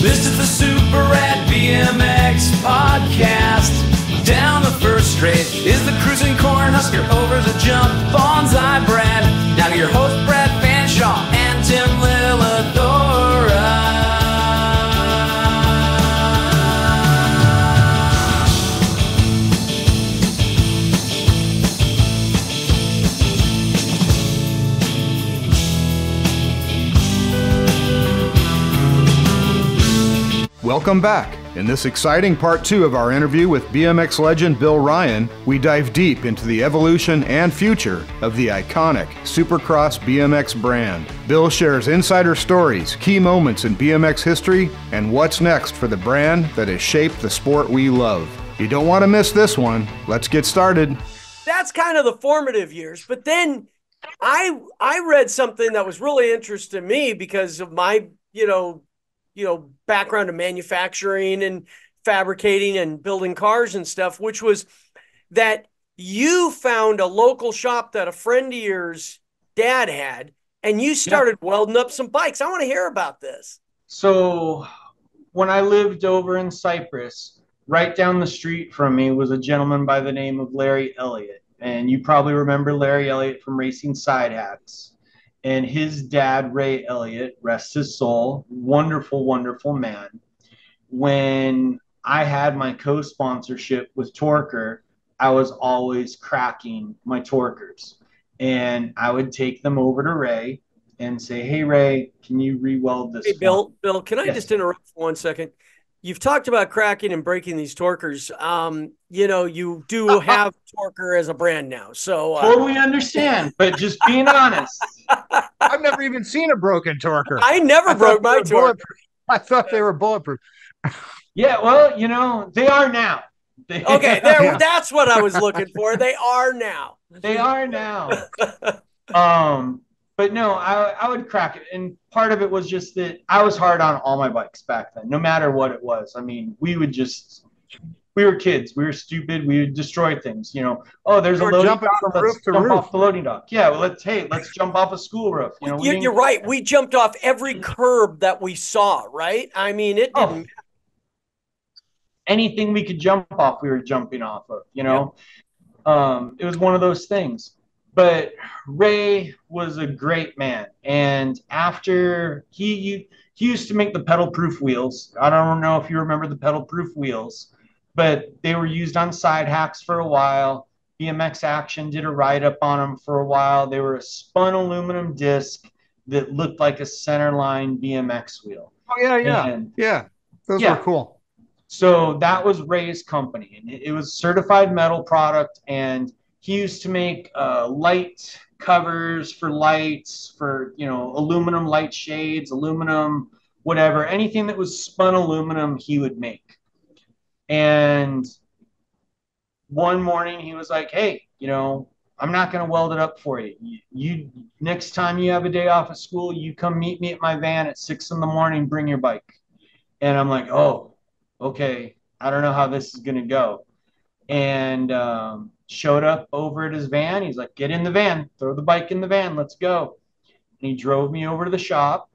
This is the Super Rad BMX Podcast. Down the first straight is the cruising Cornhusker over the jump bonsai Brad. Now your host Brad Fanshaw and Tim Lilladora. Welcome back. In this exciting part 2 of our interview with BMX legend Bill Ryan, we dive deep into the evolution and future of the iconic Supercross BMX brand. Bill shares insider stories, key moments in BMX history, and what's next for the brand that has shaped the sport we love. You don't want to miss this one. Let's get started. That's kind of the formative years. But then I read something that was really interesting to me because of my, background in manufacturing and fabricating and building cars and stuff, which was that you found a local shop that a friend of yours dad had, and you started welding up some bikes. I want to hear about this. So when I lived over in Cyprus, right down the street from me was a gentleman by the name of Larry Elliott. And you probably remember Larry Elliott from racing side hats. And his dad, Ray Elliott, rest his soul, wonderful, wonderful man. When I had my co-sponsorship with Torker, I was always cracking my Torkers. And I would take them over to Ray and say, hey, Ray, can you re-weld this? Hey, Bill, can I just interrupt for 1 second? You've talked about cracking and breaking these Torkers. You do have Torker as a brand now. So totally understand, but just being honest. I've never even seen a broken Torker. I never broke my Torker. I thought they were bulletproof. Yeah, well, they are now. Okay, that's what I was looking for. They are now. They are now. But no, I would crack it. And part of it was just that I was hard on all my bikes back then, no matter what it was. I mean, we were kids. We were stupid. We would destroy things, there's a loading dock. Let's jump off the loading dock. Yeah, well, let's jump off a school roof. You're right. We jumped off every curb that we saw, right? I mean, it didn't matter. Anything we could jump off, we were jumping off of, It was one of those things. But Ray was a great man. And after he used to make the pedal-proof wheels. I don't know if you remember the pedal-proof wheels, but they were used on side hacks for a while. BMX Action did a write-up on them for a while. They were a spun aluminum disc that looked like a centerline BMX wheel. Oh, yeah. Those were cool. So that was Ray's company. And it was certified metal product, and he used to make light covers for lights, for, aluminum light shades, aluminum, whatever. Anything that was spun aluminum, he would make. And one morning he was like, hey, I'm not going to weld it up for you. You next time you have a day off of school, you come meet me at my van at 6 a.m, bring your bike. And I'm like, oh, okay. I don't know how this is going to go. And showed up over at his van. He's like, get in the van, throw the bike in the van, let's go. And he drove me over to the shop,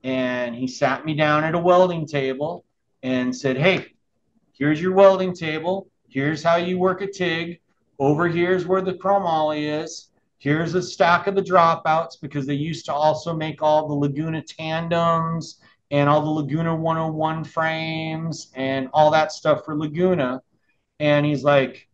and he sat me down at a welding table and said, hey, here's your welding table. Here's how you work a TIG. Over here's where the chromoly is. Here's a stack of the dropouts, because they used to also make all the Laguna tandems and all the Laguna 101 frames and all that stuff for Laguna. And he's like,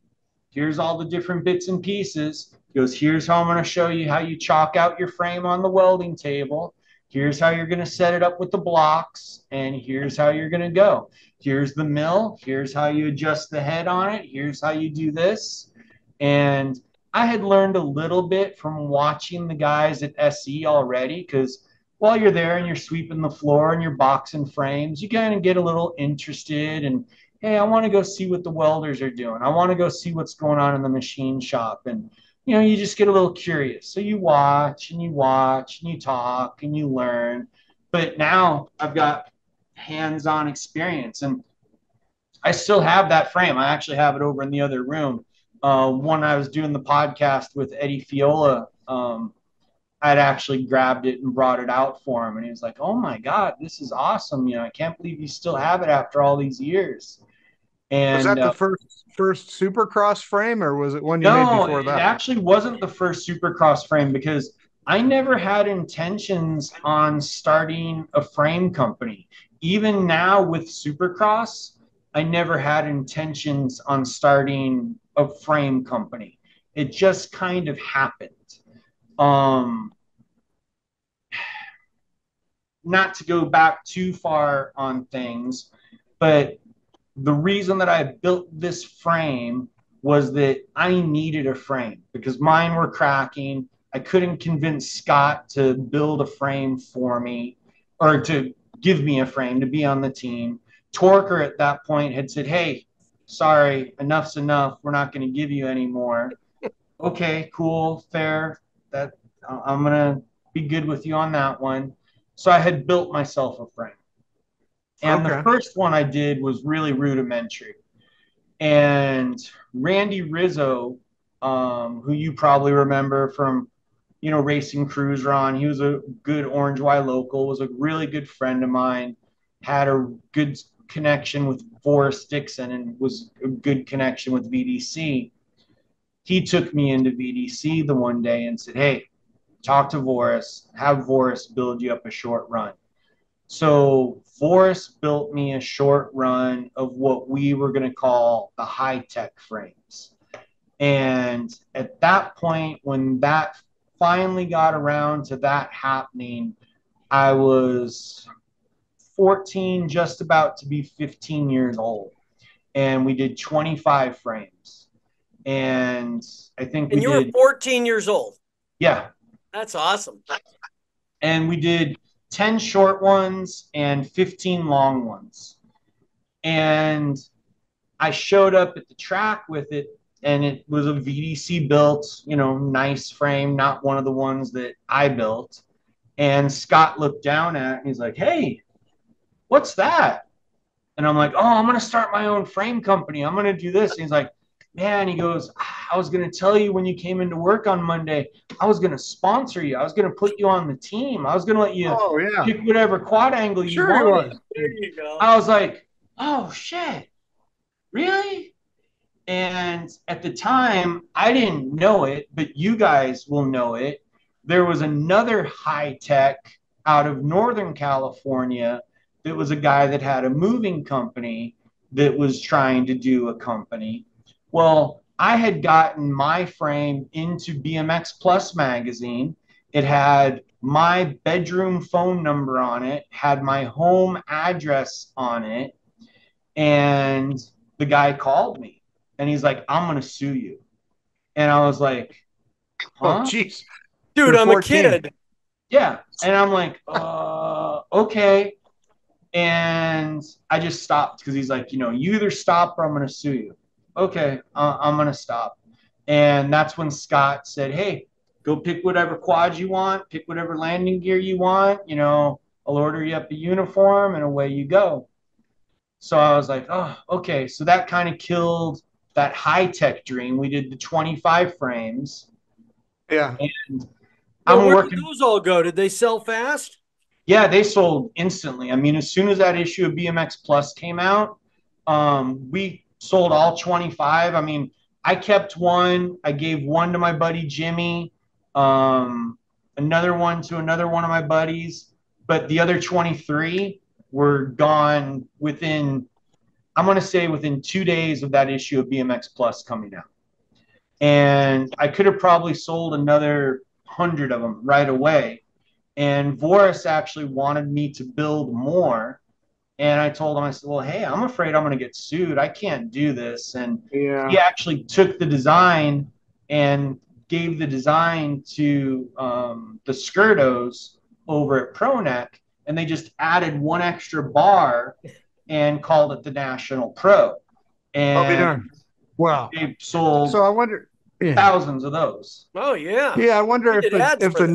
here's all the different bits and pieces. He goes, here's how I'm going to show you how you chalk out your frame on the welding table. Here's how you're going to set it up with the blocks. And here's how you're going to go. Here's the mill. Here's how you adjust the head on it. Here's how you do this. And I had learned a little bit from watching the guys at SE already, because while you're there and you're sweeping the floor and you're boxing frames, you kind of get a little interested, and hey, I want to go see what the welders are doing. I want to go see what's going on in the machine shop. And, you just get a little curious. So you watch and you talk and you learn. But now I've got hands-on experience, and I still have that frame. I actually have it over in the other room. When I was doing the podcast with Eddie Fiola I'd actually grabbed it and brought it out for him. And he was like, oh my God, this is awesome. I can't believe you still have it after all these years. Was And that the first Supercross frame, or was it one you made no, before it that? actually wasn't the first Supercross frame because I never had intentions on starting a frame company. Even now with Supercross, I never had intentions on starting a frame company. It just kind of happened. Um, Not to go back too far on things, but the reason that I built this frame was that I needed a frame because mine were cracking. I couldn't convince Scott to build a frame for me or to give me a frame to be on the team. Torker at that point had said, hey, sorry, enough's enough. We're not going to give you any more. Okay, cool, fair. That I'm going to be good with you on that one. So I had built myself a frame. And the first one I did was really rudimentary. And Randy Rizzo, who you probably remember from, Racing Cruiser on, he was a good Orange Y local, was a really good friend of mine, had a good connection with Forrest Dixon and was a good connection with VDC. He took me into VDC the one day and said, hey, talk to Voris, have Voris build you up a short run. So Forrest built me a short run of what we were going to call the high-tech frames. And at that point, when that finally got around to that happening, I was 14, just about to be 15 years old. And we did 25 frames. And I think and you were 14 years old. Yeah. That's awesome. And we did 10 short ones and 15 long ones. And I showed up at the track with it, and it was a VDC built, nice frame, not one of the ones that I built. And Scott looked down at it and he's like, hey, what's that? And I'm like, oh, I'm going to start my own frame company. I'm going to do this. And he's like, man, he goes, I was going to tell you when you came into work on Monday, I was going to sponsor you. I was going to put you on the team. I was going to let you pick whatever quad angle you wanted. There you go. I was like, oh, shit, really? And at the time, I didn't know it, but you guys will know it. There was another high tech out of Northern California that was a guy that had a moving company that was trying to do a company. Well, I had gotten my frame into BMX Plus magazine. It had my bedroom phone number on it, had my home address on it, and the guy called me and he's like, I'm going to sue you. And I was like, huh? Oh, jeez. Dude, I'm a kid. Yeah. And I'm like, okay. And I just stopped because he's like, you either stop or I'm going to sue you. Okay, I'm going to stop. And that's when Scott said, hey, go pick whatever quads you want, pick whatever landing gear you want, I'll order you up a uniform and away you go. So I was like, oh, okay. So that kind of killed that high-tech dream. We did the 25 frames. Yeah. And where did those all go? Did they sell fast? Yeah, they sold instantly. I mean, as soon as that issue of BMX Plus came out, we sold all 25. I mean, I kept one. I gave one to my buddy Jimmy, another one to another one of my buddies. But the other 23 were gone within, I'm going to say within 2 days of that issue of BMX Plus coming out. And I could have probably sold another 100 of them right away. And Voris actually wanted me to build more. And I told him, I said, well, hey, I'm afraid I'm going to get sued. I can't do this. And he actually took the design and gave the design to the Skirtos over at ProNeck. And they just added one extra bar and called it the National Pro. And I'll be darned. Wow. They sold so I wonder, thousands of those. Oh, yeah. Yeah, I wonder if the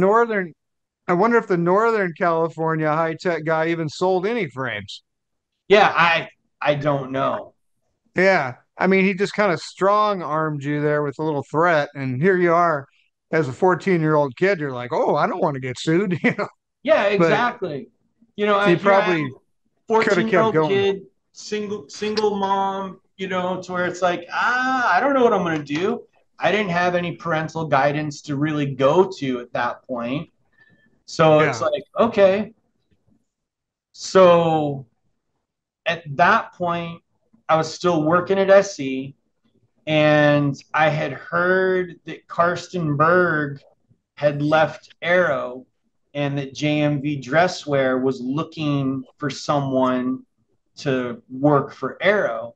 Northern California high-tech guy even sold any frames. Yeah, I don't know. Yeah. I mean, he just kind of strong-armed you there with a little threat, and here you are. as a 14-year-old kid, you're like, oh, I don't want to get sued. Yeah, But exactly. You know, he here I probably am, could have kept 14-year-old going. kid, single mom, to where it's like, I don't know what I'm going to do. I didn't have any parental guidance to really go to at that point. So it's Yeah. like, okay. So at that point, I was still working at SC, and I had heard that Karsten Berg had left Arrow and that JMV Dresswear was looking for someone to work for Arrow.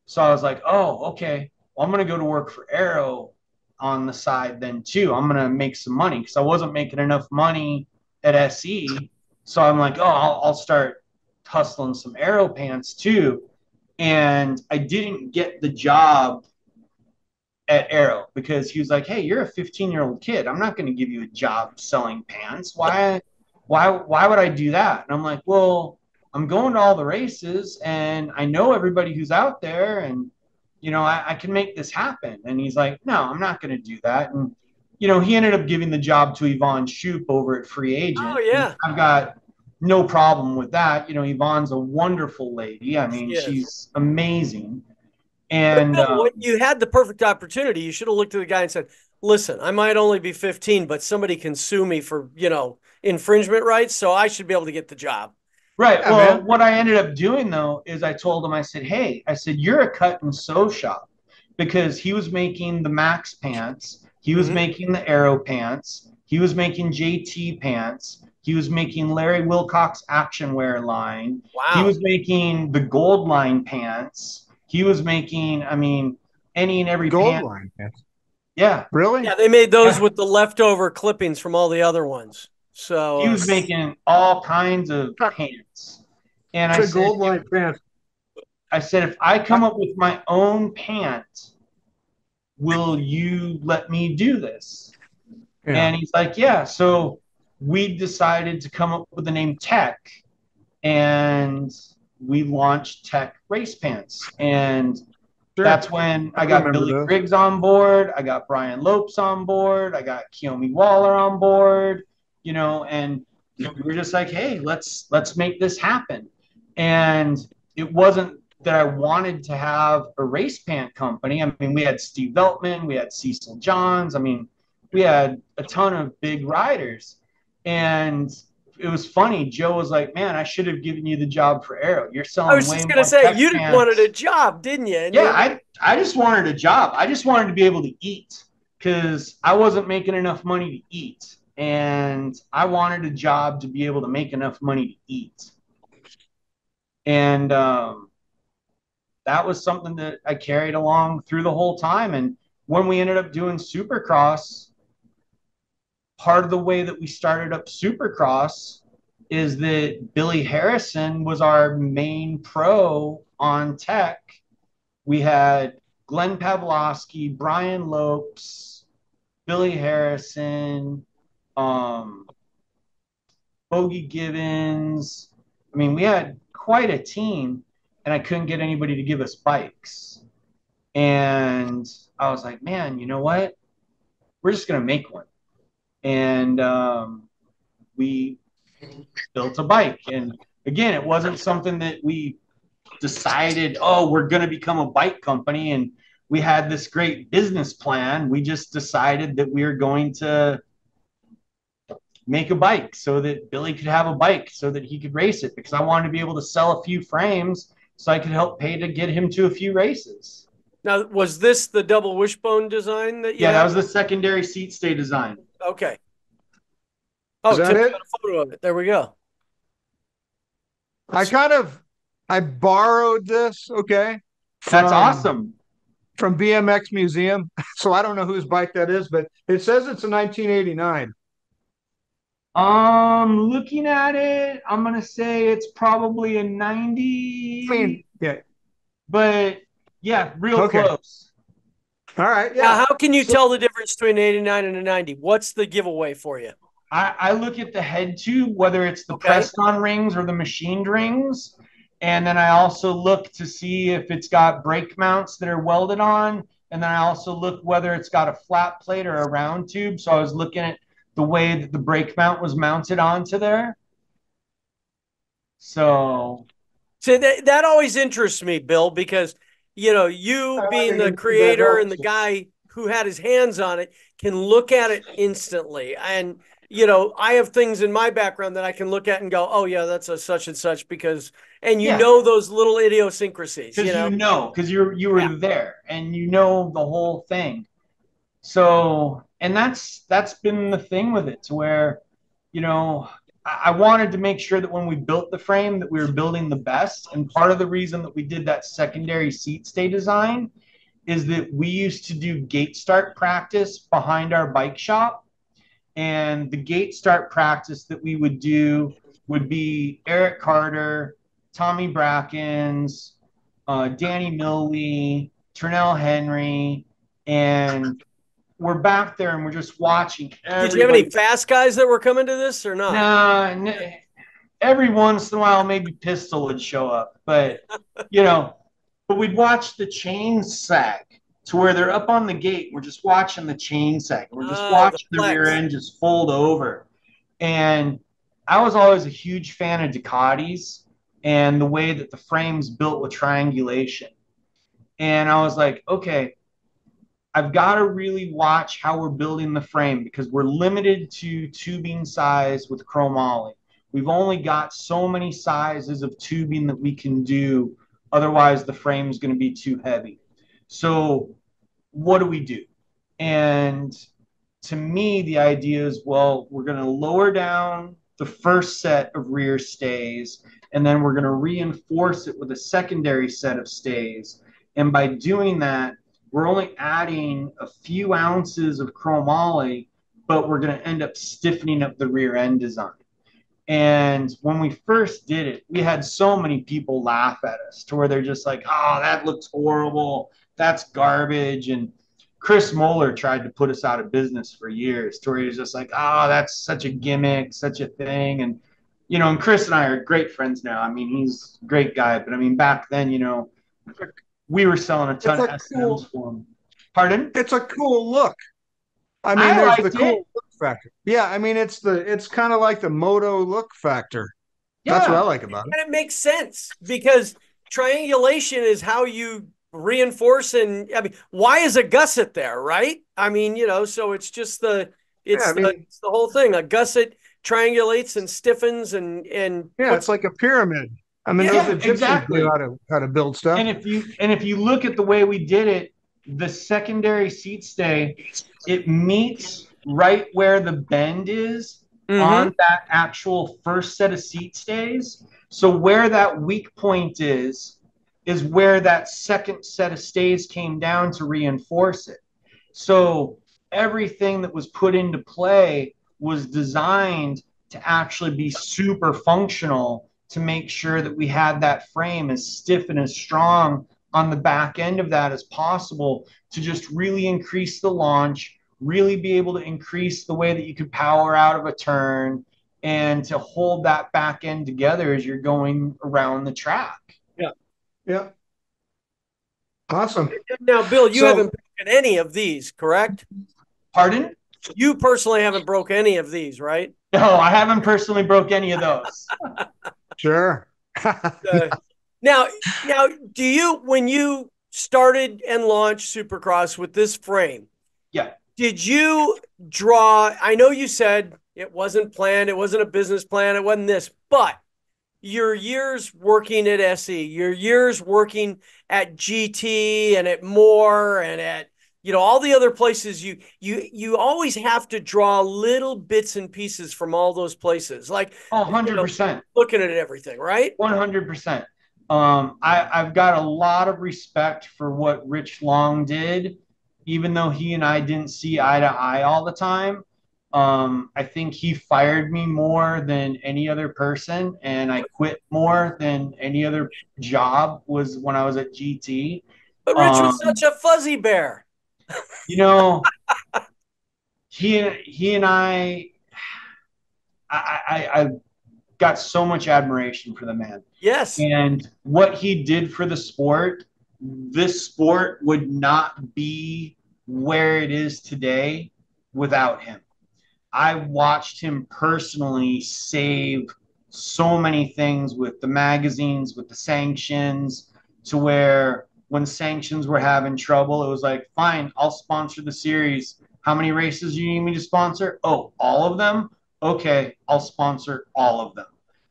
So I was like, oh, okay. Well, I'm going to go to work for Arrow on the side then too. I'm going to make some money because I wasn't making enough money at SE. So I'm like, oh, I'll start hustling some Arrow pants too. And I didn't get the job at Arrow because he was like, hey, you're a 15-year-old kid. I'm not going to give you a job selling pants. Why would I do that? And I'm like, well, I'm going to all the races and I know everybody who's out there, and I can make this happen. And he's like, no, I'm not going to do that. And he ended up giving the job to Yvonne Shoup over at Free Agent. Oh yeah. I've got no problem with that. Yvonne's a wonderful lady. I mean, Yes. she's amazing. And Bill, you had the perfect opportunity. You should have looked at the guy and said, listen, I might only be 15, but somebody can sue me for, infringement rights, so I should be able to get the job. right. Yeah, Well, man. what I ended up doing though is I told him, I said, hey, you're a cut and sew shop, because he was making the Max pants, he was making the Arrow pants, he was making JT pants, he was making Larry Wilcox action wear line, he Wow. was making the Gold line pants, he was making, I mean, any and every Gold pant. line. Yeah. Really? Yeah, they made those Yeah. with the leftover clippings from all the other ones. So He was making all kinds of pants. And The gold line pants. I said, if I come up with my own pant, will you let me do this? Yeah. And he's like, yeah. So we decided to come up with the name Tech, and we launched Tech Race Pants. And Sure. that's when I got remember Billy those. Griggs on board. I got Brian Lopes on board. I got Kiyomi Waller on board, and we were just like, hey, let's make this happen. And it wasn't that I wanted to have a race pant company. I mean, we had Steve Veltman, we had Cecil Johns. I mean, we had a ton of big riders. And it was funny. Joe was like, man, I should have given you the job for Arrow. You're I selling was way just more gonna say Tech you pants. wanted a job, didn't you? And Yeah, I just wanted a job. I just wanted to be able to eat because I wasn't making enough money to eat. And I wanted a job to be able to make enough money to eat. And that was something that I carried along through the whole time. And when we ended up doing Supercross, part of the way that we started up Supercross is that Billy Harrison was our main pro on Tech. We had Glenn Pavlovsky, Brian Lopes, Billy Harrison, Bogey Gibbons. I mean, we had quite a team, and I couldn't get anybody to give us bikes. And I was like, man, you know what? We're just going to make one. And we built a bike. And again, it wasn't something that we decided, oh, we're going to become a bike company and we had this great business plan. We just decided that we were going to make a bike so that Billy could have a bike so that he could race it, because I wanted to be able to sell a few frames so I could help pay to get him to a few races. Now, was this the double wishbone design that you Yeah, had? that was the secondary seat stay design. Okay. Oh, Is that Tim it? got a photo of it. There we go. I borrowed this, okay. That's from- awesome. From BMX Museum. So I don't know whose bike that is, but it says it's a 1989. Looking at it, I'm gonna say it's probably a 90. I mean, yeah. But yeah, real Okay. close. All right. Now, Yeah. how can you tell the difference between an 89 and a 90? What's the giveaway for you? I look at the head tube, whether it's the Okay. pressed on rings or the machined rings. And then I also look to see if it's got brake mounts that are welded on. And then I also looked whether it's got a flat plate or a round tube. So I was looking at the way that the brake mount was mounted onto there. So that always interests me, Bill, because you being the creator and the guy who had his hands on it can look at it instantly. And I have things in my background that I can look at and go, oh yeah, that's a such and such, because those little idiosyncrasies. Because you were there and the whole thing. So, and that's been the thing with it, to where I wanted to make sure that when we built the frame that we were building the best. And part of the reason that we did that secondary seat stay design is that we used to do gate start practice behind our bike shop. And the gate start practice that we would do would be Eric Carter, Tommy Brackens, Danny Millwee, Turnell Henry, and we're back there and we're just watching. Did you have any fast guys that were coming to this or not? Nah, every once in a while, maybe Pistol would show up, but but we'd watch the chains sag to where they're up on the gate. We're just watching the chain sag. We're just watching the rear end just fold over. And I was always a huge fan of Ducatis and the way that the frame's built with triangulation. And I was like, okay, I've got to really watch how we're building the frame, because we're limited to tubing size with chromoly. We've only got so many sizes of tubing that we can do. Otherwise, the frame's going to be too heavy. So what do we do? And to me, the idea is, well, we're going to lower down the first set of rear stays, and then we're going to reinforce it with a secondary set of stays. And by doing that, we're only adding a few ounces of chromoly, but we're going to end up stiffening up the rear end design. And when we first did it, we had so many people laugh at us to where they're just like, oh, that looks horrible. That's garbage. And Chris Moeller tried to put us out of business for years to where he was just like, oh, that's such a gimmick, such a thing. And, and Chris and I are great friends now. I mean, he's a great guy. But, I mean, back then, we were selling a ton of S&Ms for him. Pardon? It's a cool look. I mean, there's the cool look factor. Yeah, I mean, it's kind of like the moto look factor. Yeah. That's what I like about it. And it makes sense, because triangulation is how you reinforce. And I mean, why is a gusset there, right? I mean, so it's just it's the whole thing. A gusset triangulates and stiffens and it's like a pyramid. I mean, those Egyptians knew how to build stuff. And if you look at the way we did it, the secondary seat stay, it meets right where the bend is on that actual first set of seat stays. So where that weak point is where that second set of stays came down to reinforce it. So everything that was put into play was designed to actually be super functional, to make sure that we had that frame as stiff and as strong on the back end of that as possible, to just really increase the launch, really be able to increase the way that you could power out of a turn, and to hold that back end together as you're going around the track. Yeah. Awesome. Now, Bill, you haven't broken any of these, correct? Pardon? You personally haven't broke any of these, right? No, I haven't personally broke any of those. Sure. Now, do you, when you started and launched Supercross with this frame, did you draw, I know you said it wasn't planned, it wasn't a business plan, it wasn't this, but your years working at SE, your years working at GT and at Moore and at, all the other places, you always have to draw little bits and pieces from all those places. Like 100%. Looking at everything, right? 100%. I've got a lot of respect for what Rich Long did, even though he and I didn't see eye to eye all the time. I think he fired me more than any other person, and I quit more than any other job was when I was at GT. But Rich was such a fuzzy bear. He and I got so much admiration for the man. Yes. And what he did for the sport this sport would not be where it is today without him. I watched him personally save so many things with the magazines, with the sanctions, to where when sanctions were having trouble, it was like, fine, I'll sponsor the series. How many races do you need me to sponsor? Oh, all of them? Okay, I'll sponsor all of them.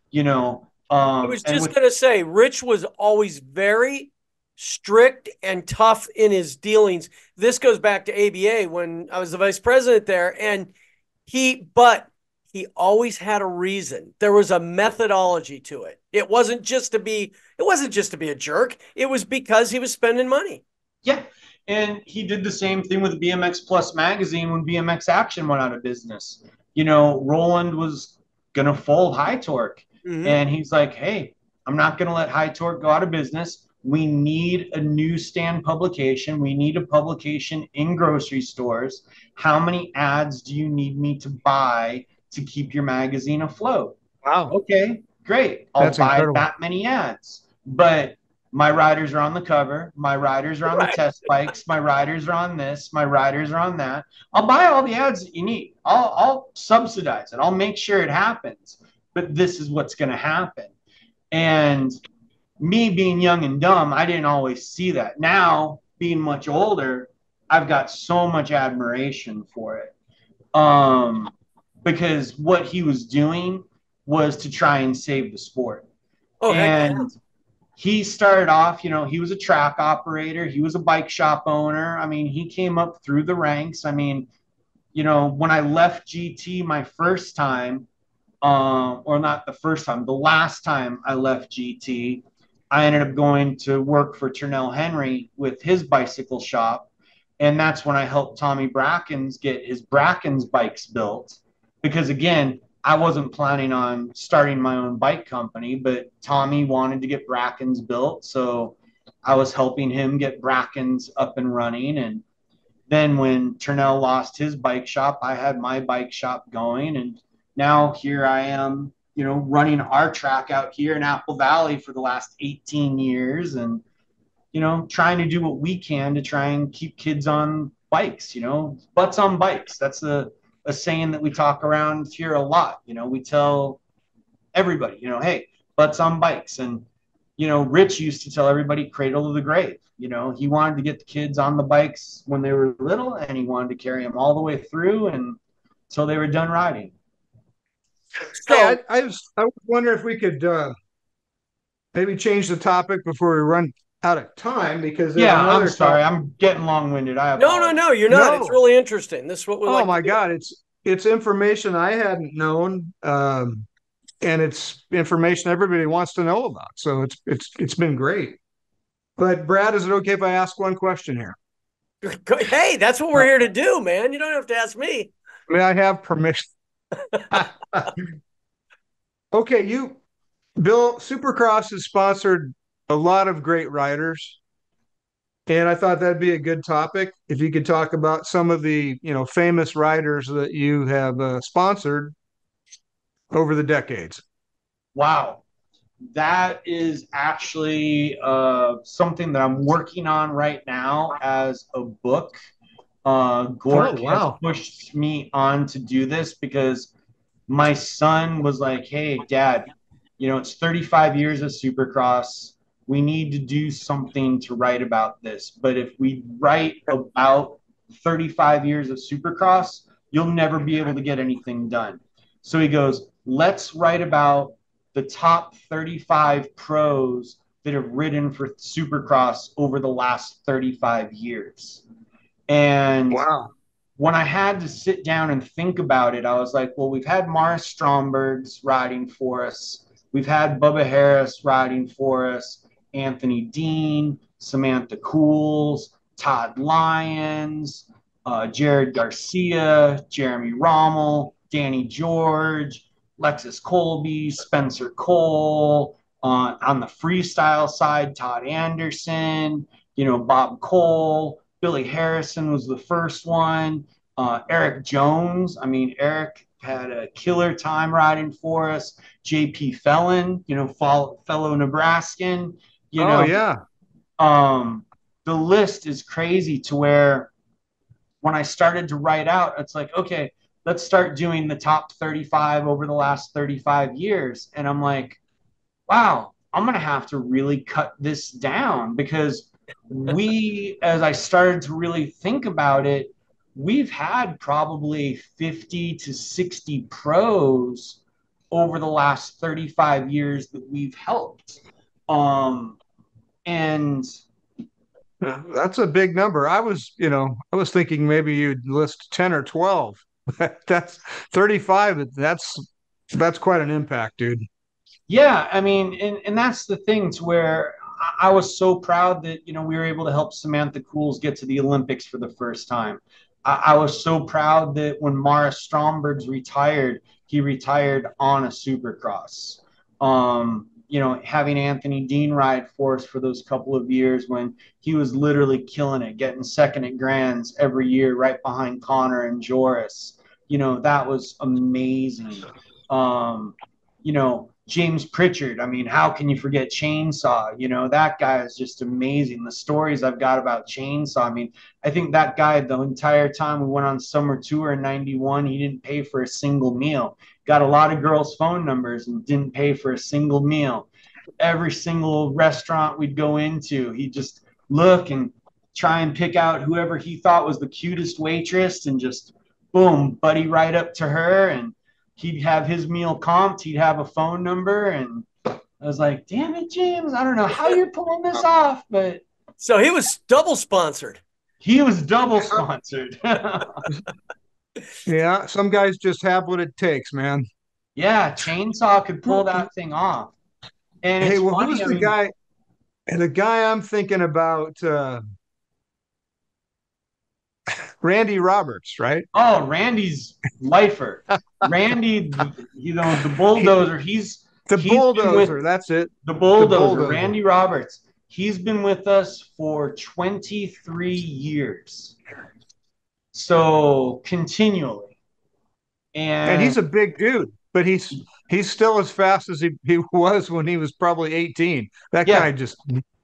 You know, I was just going to say, Rich was always very strict and tough in his dealings. This goes back to ABA when I was the vice president there. And he always had a reason. There was a methodology to it. It wasn't just to be a jerk. It was because he was spending money. Yeah. And he did the same thing with BMX Plus magazine when BMX Action went out of business. You know, Roland was going to fold High Torque. Mm-hmm. And he's like, hey, I'm not going to let High Torque go out of business. We need a newsstand publication. We need a publication in grocery stores. How many ads do you need me to buy to keep your magazine afloat? Wow. Okay, great. I'll buy incredible. That many ads. But my riders are on the cover. My riders are on the test bikes. My riders are on this. My riders are on that. I'll buy all the ads that you need. I'll subsidize it. I'll make sure it happens. But this is what's going to happen. And me being young and dumb, I didn't always see that. Now, being much older, I've got so much admiration for it. Because what he was doing was to try and save the sport. Oh, and he started off, you know, he was a track operator. He was a bike shop owner. I mean, he came up through the ranks. I mean, you know, when I left GT my first time, or not the first time, the last time I left GT, I ended up going to work for Turnell Henry with his bicycle shop. And that's when I helped Tommy Brackens get his Brackens bikes built. Because again, I wasn't planning on starting my own bike company, but Tommy wanted to get Brackens built. So I was helping him get Brackens up and running. And then when Turnell lost his bike shop, I had my bike shop going. And now here I am, you know, running our track out here in Apple Valley for the last 18 years and, you know, trying to do what we can to try and keep kids on bikes, you know, butts on bikes. That's a saying that we talk around here a lot. You know, we tell everybody, you know, hey, butts on bikes. And, you know, Rich used to tell everybody cradle to the grave. You know, he wanted to get the kids on the bikes when they were little and he wanted to carry them all the way through and until they were done riding. So, hey, I was wondering if we could maybe change the topic before we run out of time because I'm sorry, I'm getting long-winded. No, you're not. No. It's really interesting. This is what we like. Oh my God, it's information I hadn't known, and it's information everybody wants to know about. So it's been great. But Brad, is it okay if I ask one question here? Hey, that's what we're here to do, man. You don't have to ask me. May I have permission? Okay, Bill, Supercross has sponsored a lot of great riders, and I thought that'd be a good topic if you could talk about some of the, you know, famous riders that you have sponsored over the decades. Wow, that is actually something that I'm working on right now as a book. Gork has pushed me on to do this because my son was like, hey, Dad, you know, it's 35 years of Supercross. We need to do something to write about this. But if we write about 35 years of Supercross, you'll never be able to get anything done. So he goes, let's write about the top 35 pros that have ridden for Supercross over the last 35 years. And when I had to sit down and think about it, I was like, well, we've had Mara Stromberg's riding for us. We've had Bubba Harris riding for us, Anthony Dean, Samantha Cools, Todd Lyons, Jared Garcia, Jeremy Rommel, Danny George, Lexus Colby, Spencer Cole. On the freestyle side, Todd Anderson, you know, Bob Cole. Billy Harrison was the first one. Eric Jones. I mean, Eric had a killer time riding for us. JP Fellon, you know, fellow Nebraskan. You know, The list is crazy to where when I started to write out, it's like, okay, let's start doing the top 35 over the last 35 years. And I'm like, wow, I'm going to have to really cut this down because as I started to really think about it, we've had probably 50 to 60 pros over the last 35 years that we've helped. And That's a big number. I was thinking maybe you'd list 10 or 12. That's 35. That's quite an impact, dude. yeah, I mean, and that's the thing to where I was so proud that, we were able to help Samantha Cools get to the Olympics for the first time. I was so proud that when Morris Stromberg's retired, he retired on a Supercross. Having Anthony Dean ride for us for those couple of years when he was literally killing it, getting second at Grands every year, right behind Connor and Joris. That was amazing. James Pritchard. I mean, how can you forget Chainsaw? That guy is just amazing. The stories I've got about Chainsaw. I mean, I think that guy, the entire time we went on summer tour in 91, he didn't pay for a single meal. Got a lot of girls' phone numbers and didn't pay for a single meal. Every single restaurant we'd go into, he'd just look and try and pick out whoever he thought was the cutest waitress and just, boom, buddy right up to her, and he'd have his meal comped, he'd have a phone number, and I was like, damn it, James, I don't know how you're pulling this off, but So he was double sponsored. he was double sponsored. Yeah, some guys just have what it takes, man. Yeah, Chainsaw could pull that thing off. And Hey, it's well, funny, who's the guy? The guy I'm thinking about, Randy Roberts, right? oh, Randy's lifer. Randy, the bulldozer, he's The been bulldozer, with that's it. the bulldozer, bulldozer. Randy Roberts. He's been with us for 23 years. So continually. And he's a big dude, but he's still as fast as he was when he was probably 18. That Yeah. guy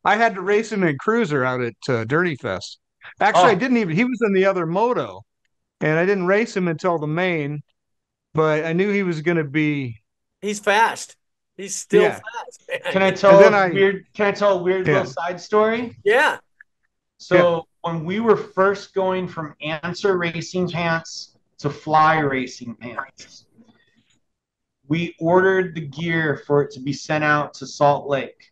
I had to race him in cruiser out at Dirty Fest. Actually, I Oh, didn't even, he was in the other moto, and I didn't race him until the main, but I knew he was going to be, He's fast. He's still yeah. fast, man. can I And tell then a weird yeah. little side story? Yeah. So when we were first going from Answer racing pants to Fly racing pants, we ordered the gear for it to be sent out to Salt Lake.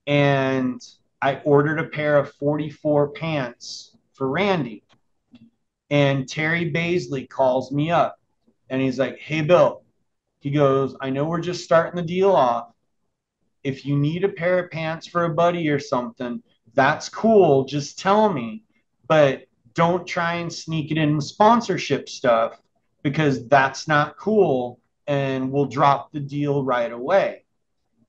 And I ordered a pair of 44 pants for Randy. And Terry Baisley calls me up and he's like, hey, Bill, he goes, I know we're just starting the deal off. If you need a pair of pants for a buddy or something, that's cool. Just tell me. But don't try and sneak it in with sponsorship stuff because that's not cool. And we'll drop the deal right away.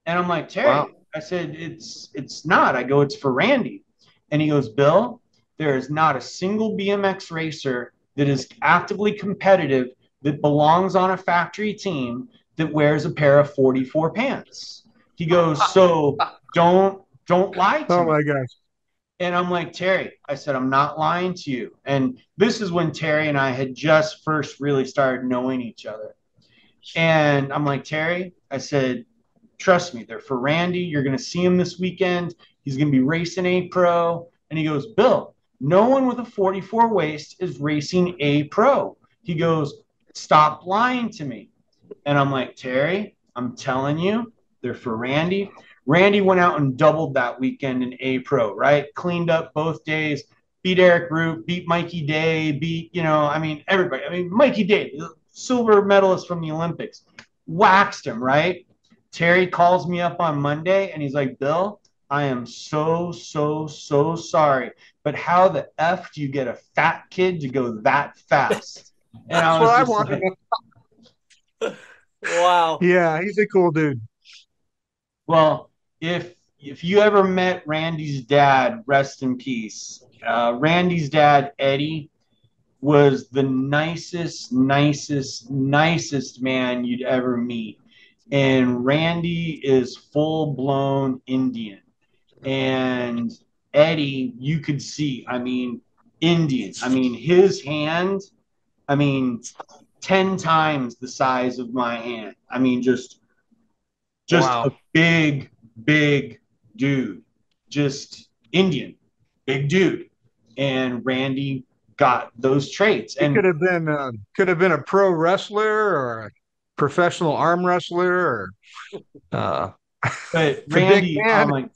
And I'm like, Terry, Wow. I said, it's not. I go, it's for Randy. And he goes, Bill, there is not a single BMX racer that is actively competitive that belongs on a factory team that wears a pair of 44 pants. He goes, so don't lie to Oh me. my gosh. And I'm like, Terry, I said, I'm not lying to you. And this is when Terry and I had just first really started knowing each other. And I'm like, Terry, I said, trust me, they're for Randy. You're going to see him this weekend. He's going to be racing A Pro. And he goes, Bill, no one with a 44 waist is racing A Pro. He goes, stop lying to me. And I'm like, Terry, I'm telling you, they're for Randy. Randy went out and doubled that weekend in A Pro, right? Cleaned up both days, beat Eric Root, beat Mikey Day, everybody. I mean, Mikey Day, silver medalist from the Olympics, waxed him, right? Terry calls me up on Monday and he's like, Bill, I am so sorry, but how the F do you get a fat kid to go that fast? And I was That's just what I like, Wow. Yeah, he's a cool dude. well, if you ever met Randy's dad, rest in peace. Randy's dad, Eddie, was the nicest man you'd ever meet. And Randy is full blown Indian. And Eddie, you could see, I mean, Indian. I mean, his hand, I mean, 10 times the size of my hand. I mean, just Wow. a big, big dude, just Indian, big dude. And Randy got those traits. He And could have been a pro wrestler or a professional arm wrestler or uh but it's a big Randy, man.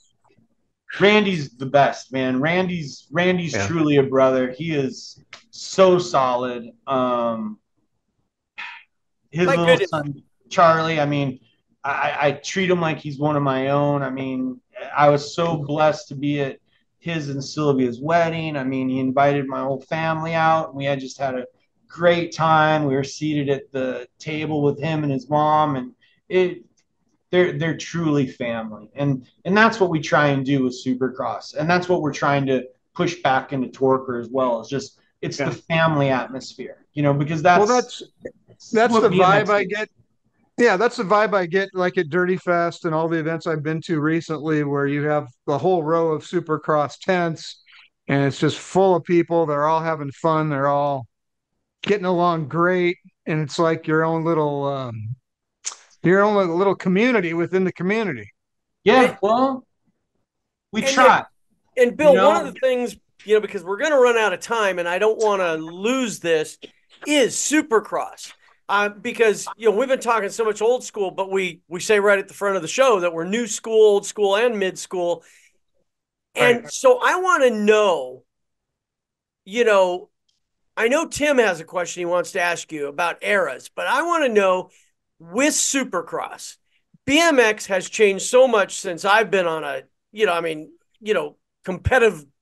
Randy's the best, man. Randy's Yeah. truly a brother. He is so solid. His My little goodness. son Charlie, I mean, I treat him like he's one of my own. I mean, I was so blessed to be at his and Sylvia's wedding. I mean, he invited my whole family out, and we had just had a great time. We were seated at the table with him and his mom, and it they're truly family, and that's what we try and do with Supercross, and that's what we're trying to push back into Torker as well. Is just it's the Yeah. family atmosphere, because Well, that's that's what the BMX vibe I is. get. Yeah, that's the vibe I get like at Dirty Fest and all the events I've been to recently where you have the whole row of Supercross tents and it's just full of people. They're all having fun. They're all getting along great. And it's like your own little community within the community. Yeah, And, well, we and, try. and You Bill, one of know, the things, because we're going to run out of time and I don't want to lose this, is Supercross. Because we've been talking so much old school, but we say right at the front of the show that we're new school, old school, and mid school. And so I want to know, I know Tim has a question he wants to ask you about eras, but I want to know with Supercross, BMX has changed so much since I've been on a,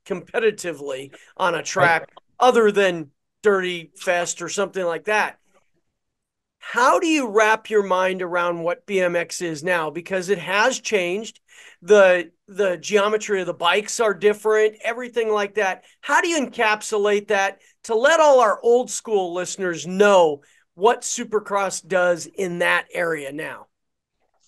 competitively on a track other than Dirty Fest or something like that. How do you wrap your mind around what BMX is now? Because it has changed. The geometry of the bikes are different, everything like that. How do you encapsulate that to let all our old school listeners know what Supercross does in that area now?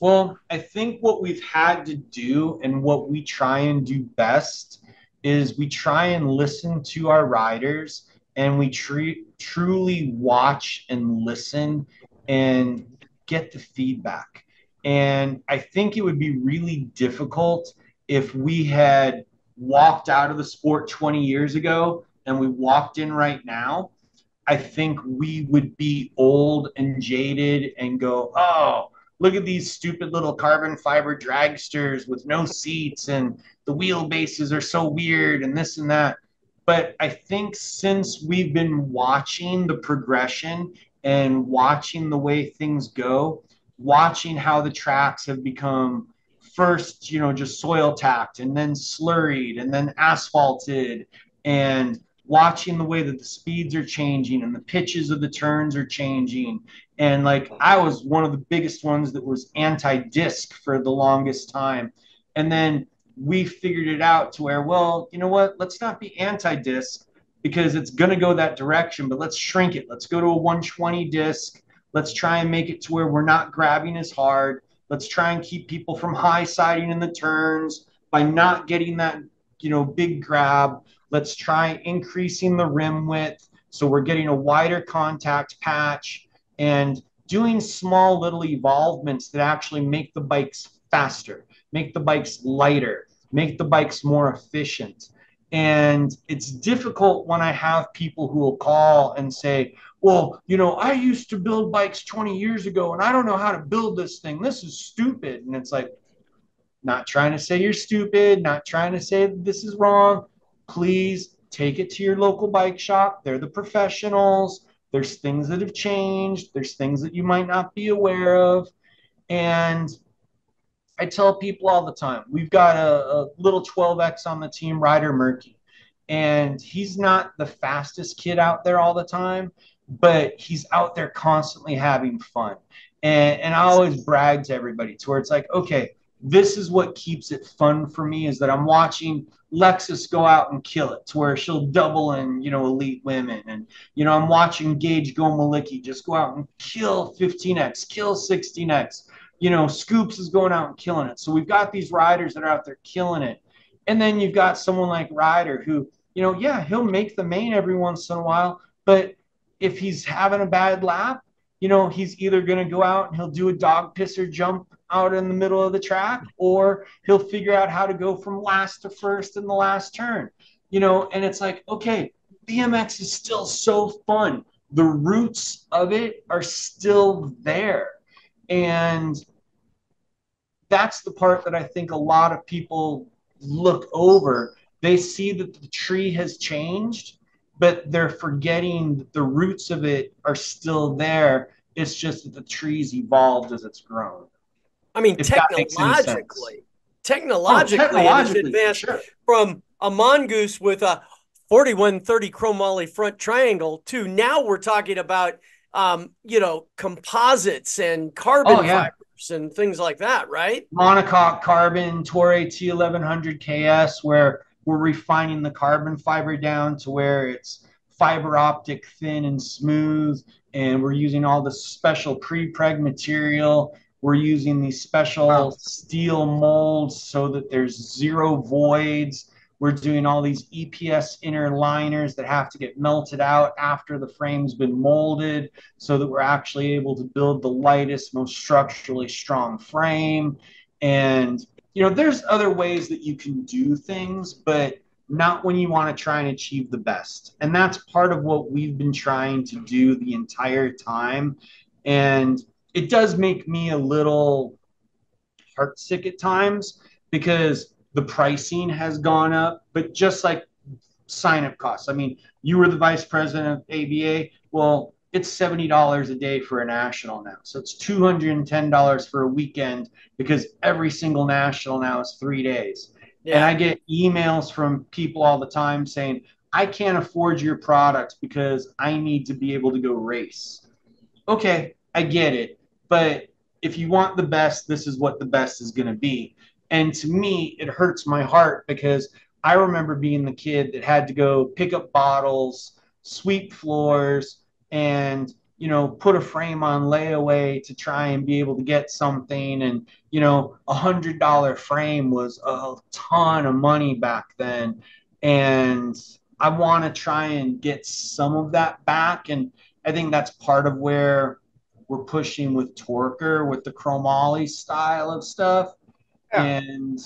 well, I think what we've had to do and what we try and do best is we try and listen to our riders, and we truly watch and listen and get the feedback. And I think it would be really difficult if we had walked out of the sport 20 years ago and we walked in right now. I think we would be old and jaded and go, oh, look at these stupid little carbon fiber dragsters with no seats, and the wheelbases are so weird and this and that. But I think since we've been watching the progression and watching the way things go, watching how the tracks have become first, just soil tacked and then slurried and then asphalted, and watching the way that the speeds are changing and the pitches of the turns are changing. And like I was one of the biggest ones that was anti-disc for the longest time. And then we figured it out to where, well, you know what? Let's not be anti-disc because it's going to go that direction, but let's shrink it. Let's go to a 120 disc. Let's try and make it to where we're not grabbing as hard. Let's try and keep people from high siding in the turns by not getting that, big grab. Let's try increasing the rim width so we're getting a wider contact patch and doing small little evolvements that actually make the bikes faster, make the bikes lighter, make the bikes more efficient. And it's difficult when I have people who will call and say, well, I used to build bikes 20 years ago and I don't know how to build this thing. This is stupid. And it's like, not trying to say you're stupid, not trying to say that this is wrong. Please take it to your local bike shop. They're the professionals. There's things that have changed. There's things that you might not be aware of. And I tell people all the time, we've got a little 12X on the team, Ryder Murky. And he's not the fastest kid out there all the time, but he's out there constantly having fun. And I always brag to everybody to where it's like, okay, this is what keeps it fun for me is that I'm watching Lexus go out and kill it to where she'll double in, elite women. And, I'm watching Gage Gomalicki just go out and kill 15X, kill 16X. Scoops is going out and killing it. So we've got these riders that are out there killing it. And then you've got someone like Ryder who, yeah, he'll make the main every once in a while, but if he's having a bad lap, he's either going to go out and he'll do a dog pisser jump out in the middle of the track, or he'll figure out how to go from last to first in the last turn, and it's like, okay, BMX is still so fun. The roots of it are still there. And that's the part that I think a lot of people look over. They see that the tree has changed, but they're forgetting that the roots of it are still there. It's just that the tree's evolved as it's grown. I mean, technologically, it has advanced sure. From a mongoose with a 4130 chromoly front triangle to now we're talking about, composites and carbon fibers and things like that, right? Monocoque carbon, Toray T1100 KS, where we're refining the carbon fiber down to where it's fiber optic thin and smooth, and we're using all the special pre-preg material. We're using these special steel molds so that there's zero voids. We're doing all these EPS inner liners that have to get melted out after the frame's been molded so that we're actually able to build the lightest, most structurally strong frame. And, there's other ways that you can do things, but not when you want to try and achieve the best. And that's part of what we've been trying to do the entire time. And it does make me a little heartsick at times because the pricing has gone up, but just like sign-up costs. I mean, you were the vice president of ABA. Well, it's $70 a day for a national now. So it's $210 for a weekend because every single national now is 3 days. Yeah. And I get emails from people all the time saying, I can't afford your product because I need to be able to go race. Okay, I get it. But if you want the best, this is what the best is going to be. And to me, it hurts my heart because I remember being the kid that had to go pick up bottles, sweep floors, and, put a frame on layaway to try and be able to get something. And, $100 frame was a ton of money back then. And I want to try and get some of that back. And I think that's part of where we're pushing with Torker, with the chromoly style of stuff. Yeah. And